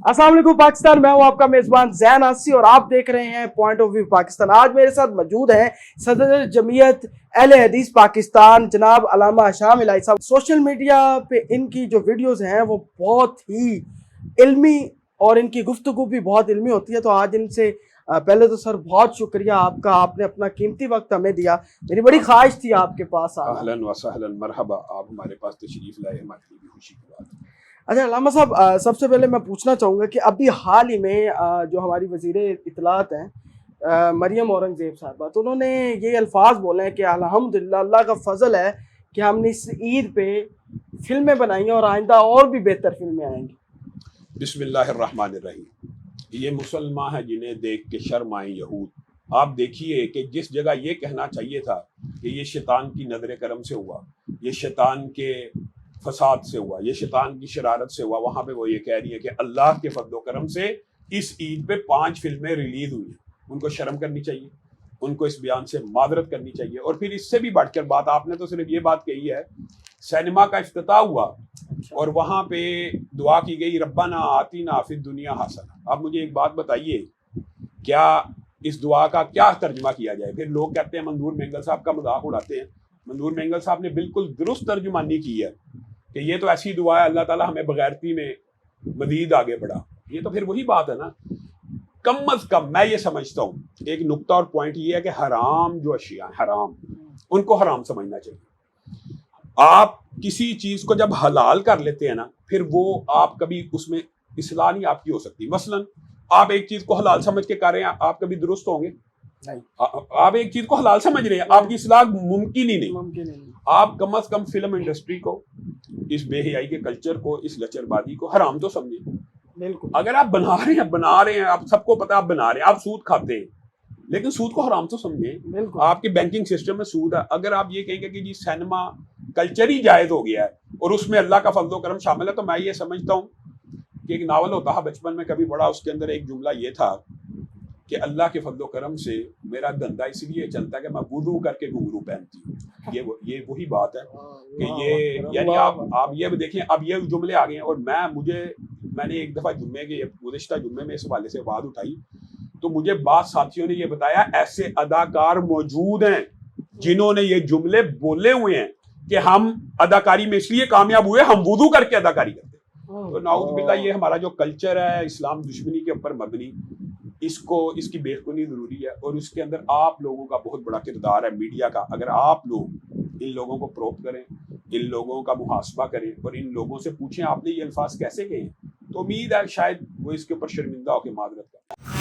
अस्सलाम वालेकुम पाकिस्तान, मैं हूं आपका मेजबान ज़ैन आसी और आप देख रहे हैं पॉइंट ऑफ व्यू पाकिस्तान। आज मेरे साथ मौजूद हैं सदर जमीयत अहले हदीस पाकिस्तान जनाब अल्लामा शाम इलाही साहब। सोशल मीडिया पे इनकी जो वीडियोस हैं वो बहुत ही इल्मी और इनकी गुफ्तगू भी बहुत इल्मी होती है। तो आज इनसे पहले तो सर बहुत शुक्रिया आपका, आपने अपना कीमती वक्त हमें दिया। मेरी बड़ी ख्वाहिश थी आपके पास आना। अहलन व सहलन मरहबा, आप हमारे पास तशरीफ लाए, हमारे लिए भी खुशी की बात है। अच्छा अल्लामा साहब, सबसे पहले मैं पूछना चाहूँगा कि अभी हाल ही में जो हमारी वज़ीर इत्तलात हैं मरियम औरंगज़ेब साहबा, तो उन्होंने ये अल्फाज बोले हैं कि अल्हम्दुलिल्लाह अल्लाह का फ़ज़ल है कि हमने इस ईद पे फिल्में बनाई हैं और आइंदा और भी बेहतर फिल्में आएंगी। बिस्मिल्लाहिर्रहमानिर्रहीम। ये मुसलमान हैं जिन्हें देख के शर्म आए यहूद। आप देखिए कि जिस जगह ये कहना चाहिए था कि ये शैतान की नजर करम से हुआ, ये शैतान के फसाद से हुआ, ये शैतान की शरारत से हुआ, वहाँ पे वो ये कह रही है कि अल्लाह के फضل करम से इस ईद पे 5 फिल्में रिलीज हुई हैं। उनको शर्म करनी चाहिए, उनको इस बयान से मादरत करनी चाहिए। और फिर इससे भी बढ़कर बात, आपने तो सिर्फ ये बात कही है, सिनेमा का इफ्तिताह हुआ और वहाँ पे दुआ की गई रब्बाना आतीना फिद दुनिया हसना। आप मुझे एक बात बताइए, क्या इस दुआ का क्या तर्जुमा किया जाए? फिर लोग कहते हैं मंजूर मेंगल साहब का मजाक उड़ाते हैं। मंजूर मेंगल साहब ने बिल्कुल दुरुस्त तर्जुमानी की है कि ये तो ऐसी दुआ है अल्लाह ताला हमें बगैरती में मजीद आगे बढ़ा। ये तो फिर वही बात है ना। कम अज कम मैं ये समझता हूँ, एक नुक्ता और पॉइंट ये है कि हराम जो अशिया हराम, उनको हराम समझना चाहिए। आप किसी चीज को जब हलाल कर लेते हैं ना, फिर वो आप कभी उसमें इस्लाह नहीं आपकी हो सकती। मसलन आप एक चीज को हलाल समझ के कर रहे हैं, आप कभी दुरुस्त होंगे नहीं। आप एक चीज को हलाल समझ रहे हैं, आपकी इस्लाह मुमकिन ही नहीं। आप कम अज कम फिल्म इंडस्ट्री को, इस बेहयाई के कल्चर को, इस लचरबाजी को हराम तो समझे। बिल्कुल। अगर आप बना रहे हैं, आप सबको पता आप बना रहे हैं, आप सूद खाते हैं, लेकिन सूद को हराम तो समझे। आपके बैंकिंग सिस्टम में सूद है। अगर आप ये कहेंगे कि जी सिनेमा कल्चर ही जायज हो गया है और उसमें अल्लाह का फضل करम शामिल है, तो मैं ये समझता हूँ कि एक नावल होता है बचपन में कभी बड़ा, उसके अंदर एक जुमला ये था कि अल्लाह के फضل करम से मेरा धंधा इसलिए चलता है कि मैं वुदू करके घुंघरू पहनती हूँ। ये वही बात है कि ये यानी आप ये देखिए, अब ये जुमले आ गए हैं। और मैंने एक दफ़ा गुज़िश्ता जुम्मे में इस हवाले से बात उठाई, तो मुझे बाद साथियों ने ये बताया ऐसे अदाकार मौजूद हैं जिन्होंने ये जुमले बोले हुए हैं कि हम अदाकारी में इसलिए कामयाब हुए, हम वुदू करके अदाकारी करते हैं। तो नाउज़ बिल्लाह, ये हमारा जो कल्चर है इस्लाम दुश्मनी के ऊपर मबनी, इसकी बेखुनी जरूरी है। और उसके अंदर आप लोगों का बहुत बड़ा किरदार है, मीडिया का। अगर आप लोग इन लोगों को प्रोब करें, इन लोगों का मुहासबा करें और इन लोगों से पूछें आपने ये अल्फाज कैसे कहे, तो उम्मीद है शायद वो इसके ऊपर शर्मिंदा होकर मादरत करें।